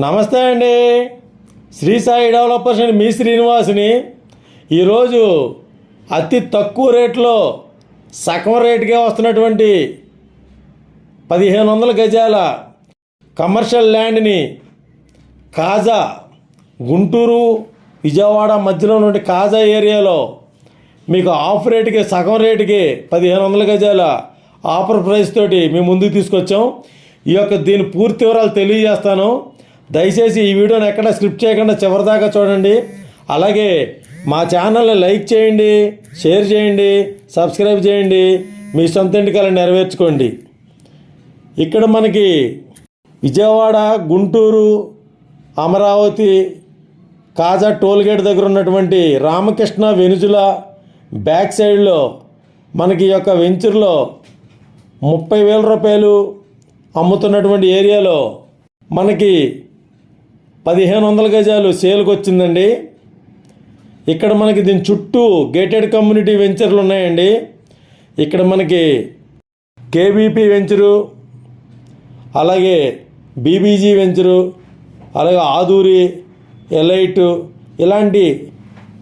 నమస్తే అండి. శ్రీ సాయి డెవలపర్స్ అండి, మీ శ్రీనివాసుని. ఈరోజు అతి తక్కువ రేట్లో సగం రేటుకే వస్తున్నటువంటి 1500 గజాల కమర్షియల్ ల్యాండ్ని కాజా, గుంటూరు విజయవాడ మధ్యలో నుండి కాజా ఏరియాలో మీకు ఆఫ్ రేటుకి, సగం రేటుకి 1500 గజాల ఆఫర్ ప్రైస్ తోటి మేము ముందుకు తీసుకొచ్చాం. దీని పూర్తి వివరాలు తెలియజేస్తాను. దయచేసి ఈ వీడియోని ఎక్కడ స్క్రిప్ట్ చేయకుండా చివరిదాకా చూడండి. అలాగే మా ఛానల్ని లైక్ చేయండి, షేర్ చేయండి, సబ్స్క్రైబ్ చేయండి. మీ సొంత ఇంటికలను నెరవేర్చుకోండి. ఇక్కడ మనకి విజయవాడ, గుంటూరు, అమరావతి, కాజా టోల్గేట్ దగ్గర ఉన్నటువంటి రామకృష్ణ వెనుజులా బ్యాక్ సైడ్లో మనకి ఈ యొక్క వెంచర్లో 30,000 రూపాయలు అమ్ముతున్నటువంటి ఏరియాలో మనకి 1500 గజాలు సేల్కి వచ్చిందండి. ఇక్కడ మనకి దీని చుట్టూ గేటెడ్ కమ్యూనిటీ వెంచర్లు ఉన్నాయండి. ఇక్కడ మనకి కేబీపీ వెంచరు, అలాగే బీబీజీ వెంచరు, అలాగే ఆదూరి, ఎలైట్ ఇలాంటి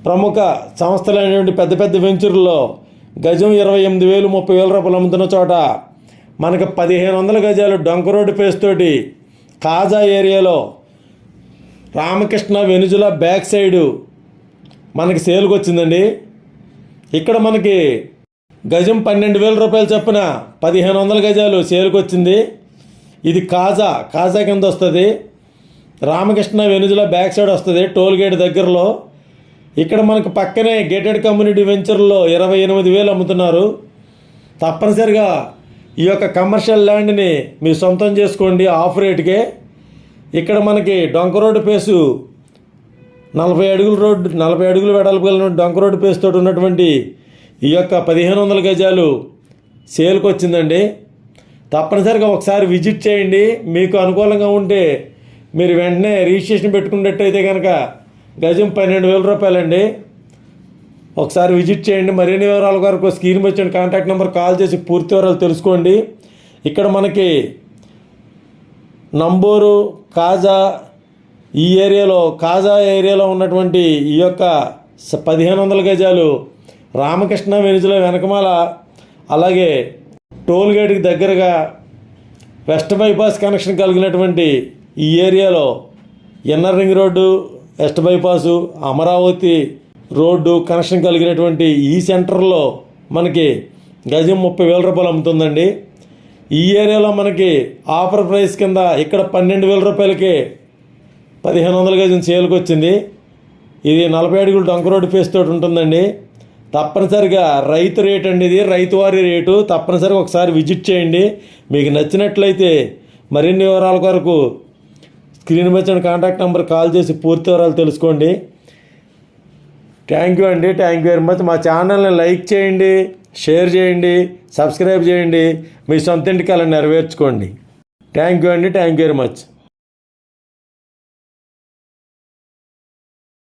ప్రముఖ సంస్థలైనటువంటి పెద్ద పెద్ద వెంచర్లో గజం 28,000, 30,000 రూపాయలు అమ్ముతున్న చోట మనకు 1500 గజాలు డొంక రోడ్డు ఫేస్ తోటి కాజా ఏరియాలో రామకృష్ణ వెనుజులా బ్యాక్ సైడు మనకి సేల్కి వచ్చిందండి. ఇక్కడ మనకి గజం 12,000 రూపాయలు చొప్పున 1500 గజాలు సేల్కి వచ్చింది. ఇది కాజా కింద వస్తుంది. రామకృష్ణ వెనుజులా బ్యాక్ సైడ్ వస్తుంది, టోల్గేట్ దగ్గరలో. ఇక్కడ మనకు పక్కనే గేటెడ్ కమ్యూనిటీ వెంచర్లో 28,000 అమ్ముతున్నారు. తప్పనిసరిగా ఈ యొక్క కమర్షియల్ ల్యాండ్ని మీరు సొంతం చేసుకోండి ఆఫ్ రేటుకే. ఇక్కడ మనకి డొంక రోడ్డు పేసు 40 అడుగుల రోడ్డు, 40 అడుగులు వెడల్పు కలిగిన డొంక రోడ్డు పేసు తోటి ఉన్నటువంటి ఈ యొక్క 1500 గజాలు సేల్కి వచ్చిందండి. తప్పనిసరిగా ఒకసారి విజిట్ చేయండి. మీకు అనుకూలంగా ఉంటే మీరు వెంటనే రిజిస్ట్రేషన్ పెట్టుకున్నట్టయితే కనుక గజం 12,000 రూపాయలండి. ఒకసారి విజిట్ చేయండి. మరిన్ని వివరాల వరకు స్క్రీన్ వచ్చిన కాంటాక్ట్ నెంబర్ కాల్ చేసి పూర్తి వివరాలు తెలుసుకోండి. ఇక్కడ మనకి నంబూరు, కాజా ఈ ఏరియాలో, కాజా ఏరియాలో ఉన్నటువంటి ఈ యొక్క 1500 గజాలు రామకృష్ణ వెనుజులా వెనకమాల, అలాగే టోల్గేట్కి దగ్గరగా వెస్ట్ బైపాస్ కనెక్షన్ కలిగినటువంటి ఈ ఏరియాలో inner ring road, west bypass, Amaravati road connection కలిగినటువంటి ఈ సెంటర్లో మనకి గజం 30,000 రూపాయలు అమ్ముతుందండి. ఈ ఏరియాలో మనకి ఆఫర్ ప్రైస్ కింద ఇక్కడ 12,000 రూపాయలకి 1500 గజం సేల్కి వచ్చింది. ఇది 40 అడుగులు డొంక రోడ్డు ఫేస్ తోటి ఉంటుందండి. తప్పనిసరిగా రైతు రేట్ అండి, ఇది రైతువారి రేటు. తప్పనిసరిగా ఒకసారి విజిట్ చేయండి. మీకు నచ్చినట్లయితే మరిన్ని వివరాల కొరకు స్క్రీన్ వచ్చిన కాంటాక్ట్ నెంబర్ కాల్ చేసి పూర్తి వివరాలు తెలుసుకోండి. థ్యాంక్ యూ అండి. Thank you very much. మా ఛానల్ని లైక్ చేయండి, షేర్ చేయండి, సబ్స్క్రైబ్ చేయండి. మీ సొంత ఇంటికి అలా నెరవేర్చుకోండి. థ్యాంక్ యూ అండి. Thank you very much.